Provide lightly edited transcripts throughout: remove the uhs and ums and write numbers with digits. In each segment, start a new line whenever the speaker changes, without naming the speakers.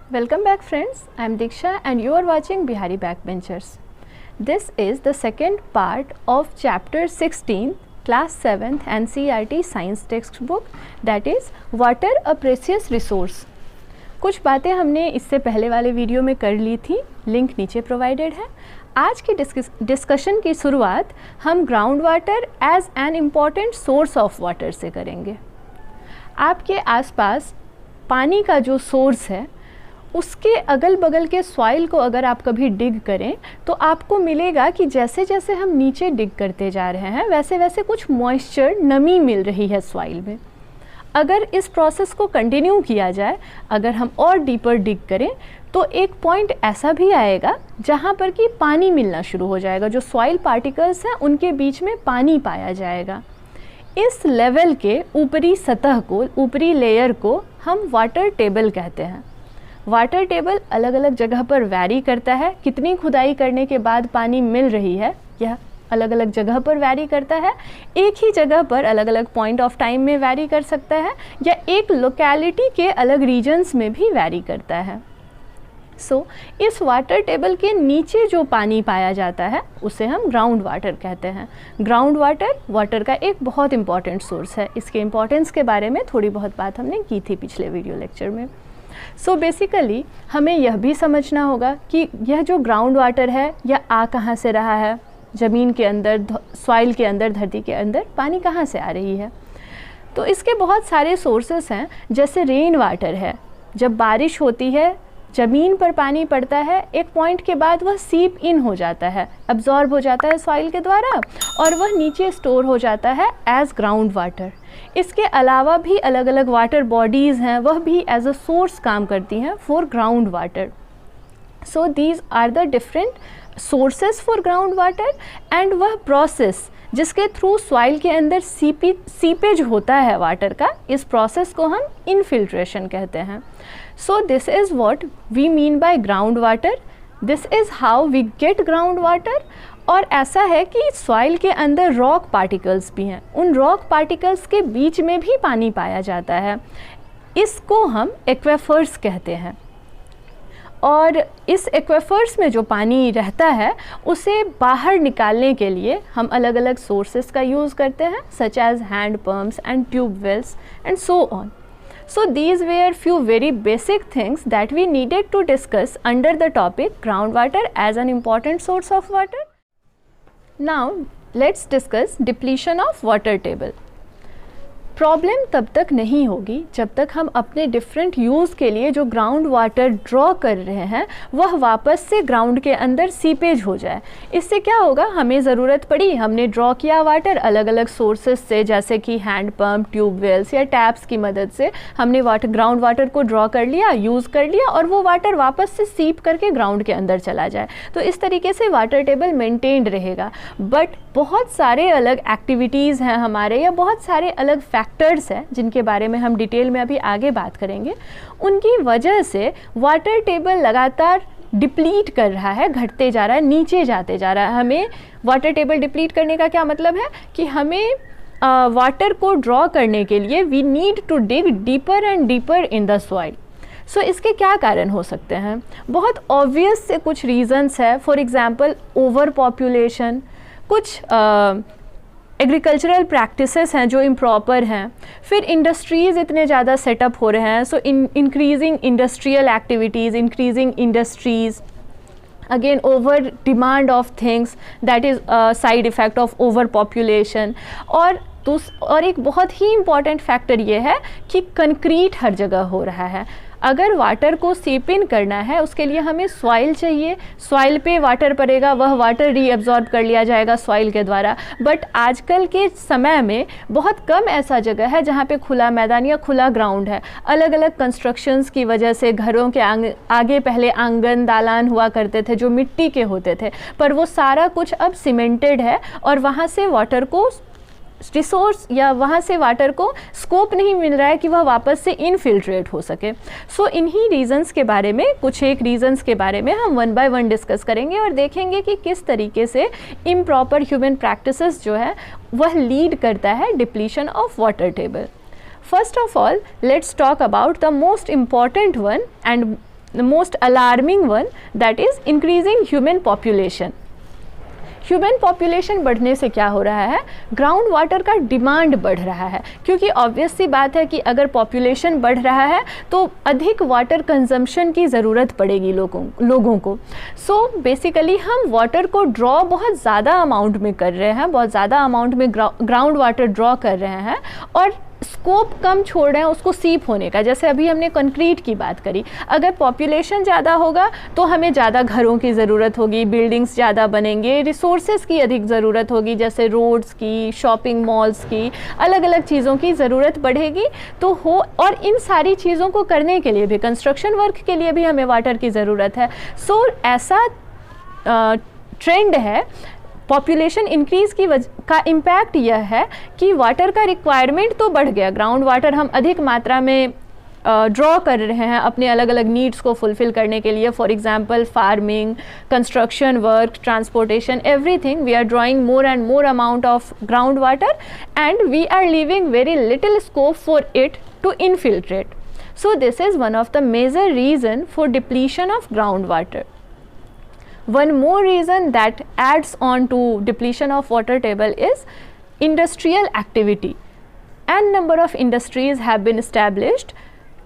Welcome back friends, I am Diksha and you are watching Bihari Backbenchers. This is the second part of chapter 16, class 7th NCERT science textbook, that is water a precious resource. कुछ बातें हमने इससे पहले वाले video में कर ली थी, link नीचे प्रोवाइडेड है। आज की डिस्कशन की शुरुआत हम ground water as an important source of water से करेंगे। आपके आसपास पानी का जो सोर्स है उसके अगल बगल के सॉइल को अगर आप कभी डिग करें तो आपको मिलेगा कि जैसे जैसे हम नीचे डिग करते जा रहे हैं वैसे वैसे कुछ मॉइस्चर, नमी मिल रही है सॉइल में। अगर इस प्रोसेस को कंटिन्यू किया जाए, अगर हम और डीपर डिग करें तो एक पॉइंट ऐसा भी आएगा जहाँ पर कि पानी मिलना शुरू हो जाएगा, जो सॉइल पार्टिकल्स हैं उनके बीच में पानी पाया जाएगा। इस लेवल के ऊपरी सतह को, ऊपरी लेयर को हम वाटर टेबल कहते हैं। वाटर टेबल अलग अलग जगह पर वैरी करता है, कितनी खुदाई करने के बाद पानी मिल रही है यह अलग अलग जगह पर वैरी करता है। एक ही जगह पर अलग अलग पॉइंट ऑफ टाइम में वैरी कर सकता है या एक लोकेलिटी के अलग रीजन्स में भी वैरी करता है। इस वाटर टेबल के नीचे जो पानी पाया जाता है उसे हम ग्राउंड वाटर कहते हैं। ग्राउंड वाटर का एक बहुत इंपॉर्टेंट सोर्स है। इसके इम्पोर्टेंस के बारे में थोड़ी बहुत बात हमने की थी पिछले वीडियो लेक्चर में। बेसिकली हमें यह भी समझना होगा कि यह जो ग्राउंड वाटर है यह आ कहाँ से रहा है, ज़मीन के अंदर, सॉइल के अंदर, धरती के अंदर पानी कहाँ से आ रही है। तो इसके बहुत सारे सोर्सेस हैं, जैसे रेन वाटर है। जब बारिश होती है, ज़मीन पर पानी पड़ता है, एक पॉइंट के बाद वह सीप इन हो जाता है, अब्जॉर्ब हो जाता है सॉइल के द्वारा और वह नीचे स्टोर हो जाता है एज ग्राउंड वाटर। इसके अलावा भी अलग अलग वाटर बॉडीज़ हैं, वह भी एज अ सोर्स काम करती हैं for ground water. So these are the different sources for ground water and वह प्रोसेस जिसके थ्रू सॉइल के अंदर सीपेज होता है वाटर का, इस प्रोसेस को हम इनफिल्ट्रेशन कहते हैं। So this is what we mean by ground water, this is how we get ground water. और ऐसा है कि सॉइल के अंदर रॉक पार्टिकल्स भी हैं, उन रॉक पार्टिकल्स के बीच में भी पानी पाया जाता है। इसको हम एक्वेफर्स कहते हैं। और इस एक्वेफर्स में जो पानी रहता है उसे बाहर निकालने के लिए हम अलग अलग सोर्सेस का यूज़ करते हैं, such as hand pumps and tube wells and so on. So these were few very basic things that we needed to discuss under the topic groundwater as an important source of water. Now let's discuss depletion of water table. Problem तब तक नहीं होगी जब तक हम अपने different use के लिए जो ग्राउंड वाटर ड्रॉ कर रहे हैं वह वापस से ग्राउंड के अंदर सीपेज हो जाए। इससे क्या होगा, हमें ज़रूरत पड़ी, हमने ड्रॉ किया वाटर अलग अलग सोर्सेज से, जैसे कि हैंड पंप, ट्यूब वेल्स या टैप्स की मदद से हमने ग्राउंड वाटर को ड्रॉ कर लिया, यूज़ कर लिया और वो वाटर वापस से सीप करके ग्राउंड के अंदर चला जाए। तो इस तरीके से वाटर टेबल मेंटेन्ड रहेगा। बट बहुत सारे अलग एक्टिविटीज़ हैं हमारे, या बहुत सारे अलग फैक्टर्स हैं जिनके बारे में हम डिटेल में अभी आगे बात करेंगे। उनकी वजह से वाटर टेबल लगातार डिप्लीट कर रहा है, घटते जा रहा है, नीचे जाते जा रहा है। हमें वाटर टेबल डिप्लीट करने का क्या मतलब है कि हमें वाटर को ड्रॉ करने के लिए we need to dig deeper and deeper in the soil. So इसके क्या कारण हो सकते हैं? बहुत ऑब्वियस से कुछ रीजंस है। फॉर एग्जांपल ओवर पॉपुलेशन, कुछ एग्रीकल्चरल प्रैक्टिसेस हैं जो इम्प्रॉपर हैं, फिर इंडस्ट्रीज़ इतने ज़्यादा सेटअप हो रहे हैं, सो increasing industrial activities, increasing industries, again over demand of things, that is side effect of over population. और एक बहुत ही इम्पॉर्टेंट फैक्टर ये है कि कंक्रीट हर जगह हो रहा है। अगर वाटर को सीप इन करना है उसके लिए हमें सॉइल चाहिए, सॉइल पे वाटर पड़ेगा, वह वाटर रीअब्जॉर्ब कर लिया जाएगा सॉइल के द्वारा। बट आजकल के समय में बहुत कम ऐसा जगह है जहाँ पे खुला मैदान या खुला ग्राउंड है। अलग अलग कंस्ट्रक्शंस की वजह से घरों के आगे पहले आंगन, दालान हुआ करते थे जो मिट्टी के होते थे, पर वो सारा कुछ अब सीमेंटेड है और वहाँ से वाटर को रिसोर्स या वहाँ से वाटर को स्कोप नहीं मिल रहा है कि वह वापस से इनफिल्ट्रेट हो सके। सो इन्हीं रीजंस के बारे में, कुछ एक रीजंस के बारे में हम वन बाय वन डिस्कस करेंगे और देखेंगे कि किस तरीके से इम्प्रॉपर ह्यूमन प्रैक्टिसेस जो है वह लीड करता है depletion of water table. First of all let's talk about the most important one and most alarming one, that is increasing human population. Human population बढ़ने से क्या हो रहा है, ग्राउंड वाटर का डिमांड बढ़ रहा है, क्योंकि ऑब्वियस सी बात है कि अगर पॉपुलेशन बढ़ रहा है तो अधिक वाटर कंजम्पशन की ज़रूरत पड़ेगी लोगों को. सो बेसिकली हम वाटर को ड्रॉ बहुत ज़्यादा अमाउंट में कर रहे हैं, बहुत ज़्यादा अमाउंट में ग्राउंड वाटर ड्रॉ कर रहे हैं और स्कोप कम छोड़ रहे हैं उसको सीप होने का. जैसे अभी हमने कंक्रीट की बात करी, अगर पॉपुलेशन ज़्यादा होगा तो हमें ज़्यादा घरों की ज़रूरत होगी, बिल्डिंग्स ज़्यादा बनेंगे, रिसोर्सेज की अधिक ज़रूरत होगी, जैसे रोड्स की, शॉपिंग मॉल्स की, अलग अलग चीज़ों की ज़रूरत बढ़ेगी तो हो. और इन सारी चीज़ों को करने के लिए भी, कंस्ट्रक्शन वर्क के लिए भी हमें वाटर की ज़रूरत है. सो ऐसा ट्रेंड है. पॉपुलेशन इंक्रीज़ का इम्पैक्ट यह है कि वाटर का रिक्वायरमेंट तो बढ़ गया, ग्राउंड वाटर हम अधिक मात्रा में ड्रॉ कर रहे हैं अपने अलग अलग नीड्स को फुलफ़िल करने के लिए. For example farming, construction work, transportation, everything we are drawing more and more amount of ground water and we are leaving very little scope for it to infiltrate. So this is one of the major reason for depletion of ground water. One more reason that adds on to depletion of water table is industrial activity. N number of industries have been established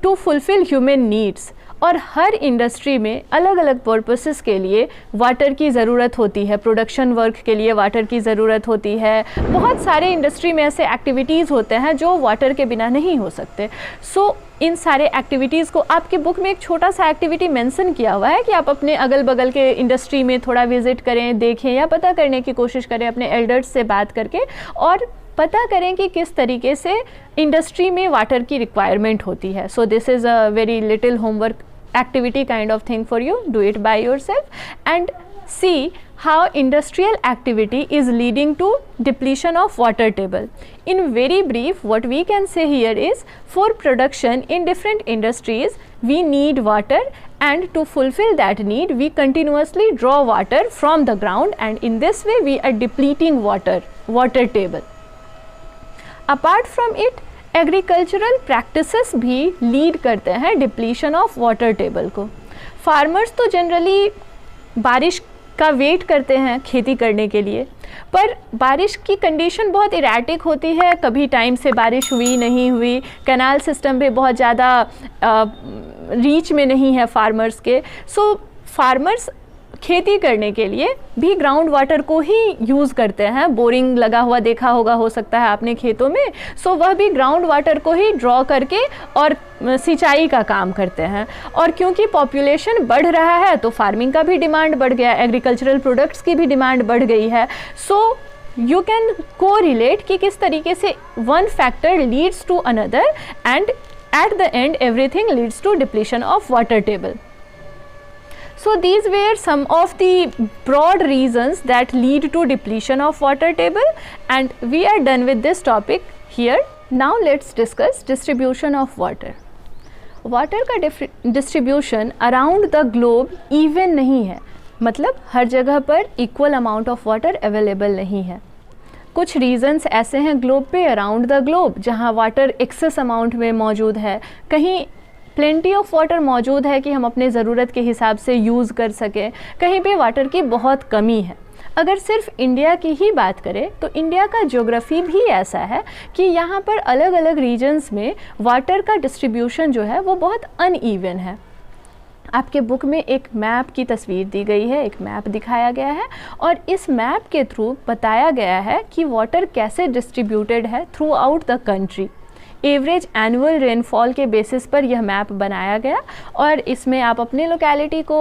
to fulfill human needs. और हर industry में अलग अलग purposes के लिए water की ज़रूरत होती है. प्रोडक्शन वर्क के लिए वाटर की ज़रूरत होती है. बहुत सारे इंडस्ट्री में ऐसे एक्टिविटीज़ होते हैं जो वाटर के बिना नहीं हो सकते. सो इन सारे एक्टिविटीज़ को आपके बुक में एक छोटा सा एक्टिविटी मेंशन किया हुआ है कि आप अपने अगल बगल के इंडस्ट्री में थोड़ा विज़िट करें, देखें या पता करने की कोशिश करें अपने एल्डर्स से बात करके, और पता करें कि किस तरीके से इंडस्ट्री में वाटर की रिक्वायरमेंट होती है. सो this is a very little homework activity kind of thing for you. Do it by yourself and see how industrial activity is leading to depletion of water table. In very brief, what we can say here is, for production in different industries we need water, and to fulfill that need we continuously draw water from the ground, and in this way we are depleting water table. Apart from it, agricultural practices भी lead करते हैं depletion of water table को. Farmers तो generally बारिश का wait करते हैं खेती करने के लिए, पर बारिश की कंडीशन बहुत इरेटिक होती है. कभी टाइम से बारिश हुई, नहीं हुई, कैनाल सिस्टम भी बहुत ज़्यादा रीच में नहीं है फार्मर्स के. सो फार्मर्स खेती करने के लिए भी ग्राउंड वाटर को ही यूज़ करते हैं. बोरिंग लगा हुआ देखा होगा, हो सकता है आपने खेतों में. सो वह भी ग्राउंड वाटर को ही ड्रॉ करके और सिंचाई का काम करते हैं. और क्योंकि पॉपुलेशन बढ़ रहा है तो फार्मिंग का भी डिमांड बढ़ गया, एग्रीकल्चरल प्रोडक्ट्स की भी डिमांड बढ़ गई है. सो यू कैन कोरिलेट कि किस तरीके से one factor leads to another and at the end everything leads to depletion of water table. So these were some of the broad reasons that lead to depletion of water table, and we are done with this topic here. Now let's discuss distribution of water. Water का distribution around the globe even नहीं है, मतलब हर जगह पर equal amount of water available नहीं है. कुछ reasons ऐसे हैं ग्लोब पे, अराउंड द ग्लोब, जहाँ वाटर एक्सेस अमाउंट में मौजूद है. कहीं प्लेंटी ऑफ वाटर मौजूद है कि हम अपने ज़रूरत के हिसाब से यूज़ कर सकें, कहीं पे वाटर की बहुत कमी है. अगर सिर्फ इंडिया की ही बात करें तो इंडिया का ज्योग्राफी भी ऐसा है कि यहाँ पर अलग अलग रीजन्स में वाटर का डिस्ट्रीब्यूशन जो है वो बहुत अनइवन है. आपके बुक में एक मैप की तस्वीर दी गई है, एक मैप दिखाया गया है, और इस मैप के थ्रू बताया गया है कि वाटर कैसे डिस्ट्रीब्यूटेड है through out the country. Average annual rainfall के बेसिस पर यह मैप बनाया गया, और इसमें आप अपने लोकेलिटी को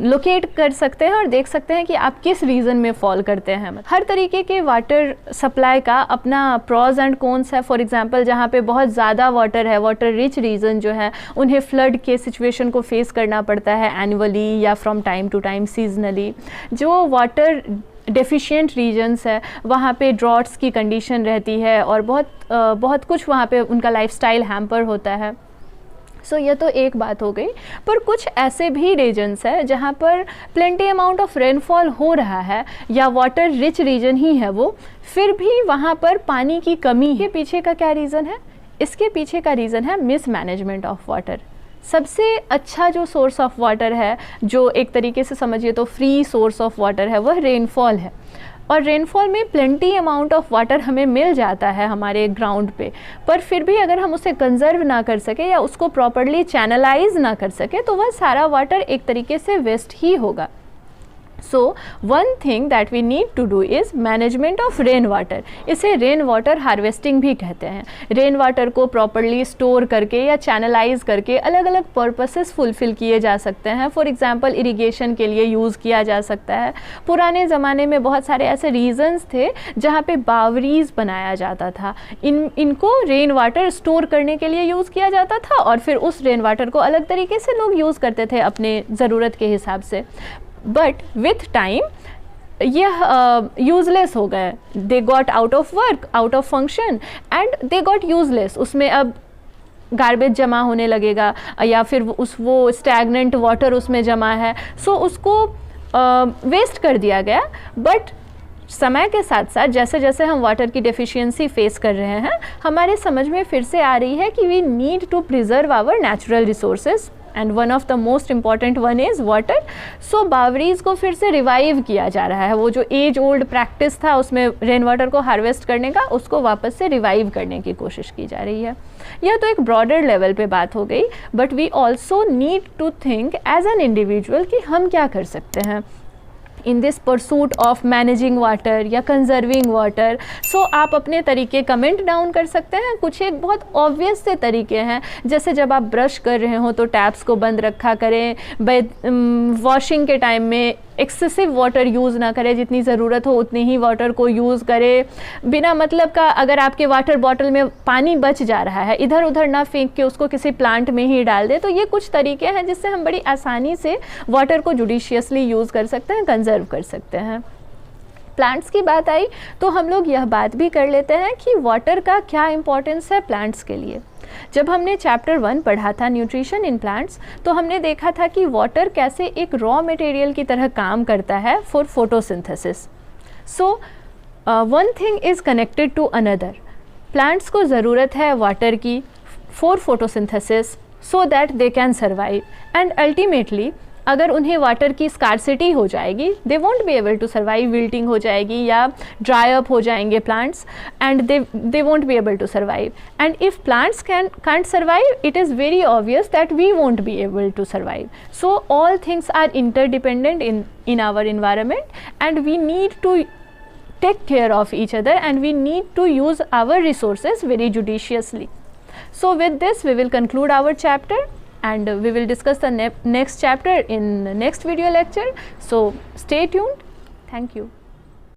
लोकेट कर सकते हैं और देख सकते हैं कि आप किस रीजन में फॉल करते हैं. हर तरीके के वाटर सप्लाई का अपना प्रॉज एंड कॉन्स है. फॉर एग्जांपल जहाँ पे बहुत ज़्यादा वाटर है, वाटर रिच रीजन जो है, उन्हें फ्लड के सिचुएशन को फेस करना पड़ता है एनुअली या from time to time seasonally. जो वाटर डेफिशिएंट रीजन्स है वहाँ पे ड्रॉट्स की कंडीशन रहती है और बहुत कुछ वहाँ पे उनका लाइफस्टाइल हैम्पर होता है. सो ये तो एक बात हो गई. पर कुछ ऐसे भी रीजन्स है जहाँ पर प्लेंटी अमाउंट ऑफ रेनफॉल हो रहा है या वाटर रिच रीजन ही है वो, फिर भी वहाँ पर पानी की कमी है. पीछे का क्या रीज़न है? इसके पीछे का रीज़न है मिसमैनेजमेंट ऑफ वाटर. सबसे अच्छा जो सोर्स ऑफ वाटर है, जो एक तरीके से समझिए तो फ्री सोर्स ऑफ वाटर है, वह रेनफॉल है। और रेनफॉल में प्लेंटी अमाउंट ऑफ वाटर हमें मिल जाता है हमारे ग्राउंड पे, पर फिर भी अगर हम उसे कंजर्व ना कर सके या उसको प्रॉपरली चैनलाइज ना कर सके तो वह सारा वाटर एक तरीके से वेस्ट ही होगा। So one thing that we need to do is management of rain water. इसे रेन वाटर हार्वेस्टिंग भी कहते हैं। रेन वाटर को प्रॉपरली स्टोर करके या चैनलाइज करके अलग अलग पर्पसेस फुलफ़िल किए जा सकते हैं। फॉर एग्जांपल इरिगेशन के लिए यूज़ किया जा सकता है। पुराने ज़माने में बहुत सारे ऐसे रीजन्स थे जहाँ पे बावरीज बनाया जाता था। इनको रेन वाटर स्टोर करने के लिए यूज़ किया जाता था और फिर उस रेन वाटर को अलग तरीके से लोग यूज़ करते थे अपने ज़रूरत के हिसाब से। बट विथ टाइम यह यूज़लेस हो गए। They got out of work, out of function and they got useless. उसमें अब गार्बेज जमा होने लगेगा या फिर वो स्टैगनेंट वाटर उसमें जमा है, सो उसको वेस्ट कर दिया गया। बट समय के साथ साथ जैसे जैसे हम वाटर की डेफिशिएंसी फेस कर रहे हैं, हमारे समझ में फिर से आ रही है कि we need to preserve our natural resources and one of the most important one is water. So बावरीज को फिर से रिवाइव किया जा रहा है। वो जो एज ओल्ड प्रैक्टिस था उसमें रेन वाटर को हार्वेस्ट करने का, उसको वापस से रिवाइव करने की कोशिश की जा रही है। यह तो एक ब्रॉडर लेवल पे बात हो गई, but we also need to think as an individual कि हम क्या कर सकते हैं in this pursuit of managing water या कंजर्विंग वाटर। सो आप अपने तरीके कमेंट डाउन कर सकते हैं। कुछ एक बहुत ऑब्वियस से तरीके हैं, जैसे जब आप ब्रश कर रहे हो तो टैप्स को बंद रखा करें, वॉशिंग के टाइम में एक्सेसिव वाटर यूज़ ना करें, जितनी ज़रूरत हो उतनी ही वाटर को यूज़ करें। बिना मतलब का अगर आपके वाटर बॉटल में पानी बच जा रहा है, इधर उधर ना फेंक के उसको किसी प्लांट में ही डाल दें। तो ये कुछ तरीके हैं जिससे हम बड़ी आसानी से वाटर को जुडिशियसली यूज़ कर सकते हैं, कंजर्व कर सकते हैं। प्लांट्स की बात आई तो हम लोग यह बात भी कर लेते हैं कि वाटर का क्या इम्पोर्टेंस है प्लांट्स के लिए। जब हमने चैप्टर 1 पढ़ा था न्यूट्रिशन इन प्लांट्स, तो हमने देखा था कि वाटर कैसे एक रॉ मटेरियल की तरह काम करता है for photosynthesis. So one thing is connected to another. Plants को ज़रूरत है वाटर की for photosynthesis so that they can survive, and ultimately अगर उन्हें वाटर की स्कार्सिटी हो जाएगी, they won't be able to survive, wilting हो जाएगी या ड्राई अप हो जाएंगे plants and they won't be able to survive. And if plants can't survive, it is very obvious that we won't be able to survive. So all things are interdependent in our environment, and we need to take care of each other, and we need to use our resources very judiciously. So with this we will conclude our chapter, and we will discuss the next chapter in the next video lecture. So stay tuned. Thank you.